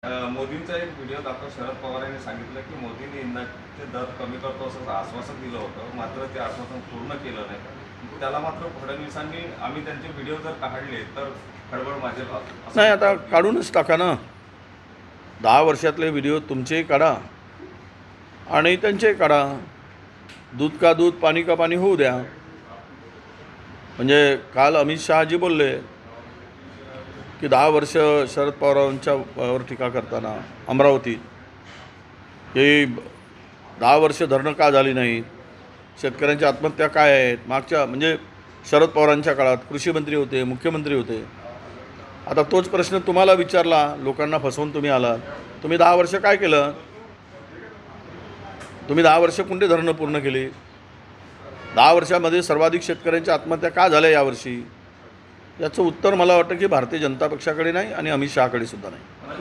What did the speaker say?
मोदींचा एक व्हिडिओ दाखवत शरद पवार यांनी सांगितलं की मोदींनी इंधनाचे दर कमी करतो असं आश्वासन दिलं होतं, मात्र ते आश्वासन पूर्ण केलं नाही. त्याला मात्र फडणवीसांनी आम्ही त्यांचे व्हिडिओ जर काढले तर खळबळ माजेल असं नाही, आता काढूनच टाका ना. 10 वर्षातले व्हिडिओ तुमचेही काढा आणि त्यांचेही काढा. दूध का दूध पाणी का पाणी होऊ द्या. म्हणजे काल अमित शहाजी बोलले की 10 वर्ष शरद पवारांच्यावर टीका करताना अमरावती ही 10 वर्ष धरणं का झाली नाहीत, शेतकऱ्यांच्या आत्महत्या काय आहेत, मागच्या म्हणजे शरद पवारांच्या काळात कृषीमंत्री होते, मुख्यमंत्री होते. आता तोच प्रश्न तुम्हाला विचारला, लोकांना फसवून तुम्ही आलात. तुम्ही 10 वर्ष काय केलं? तुम्ही 10 वर्ष कोणते धरणं पूर्ण केली? 10 वर्षामध्ये सर्वाधिक शेतकऱ्यांच्या आत्महत्या का झाल्या यावर्षी? याचं उत्तर मला वाटतं की भारतीय जनता पक्षाकडे नाही आणि अमित शहाकडे सुद्धा नाही.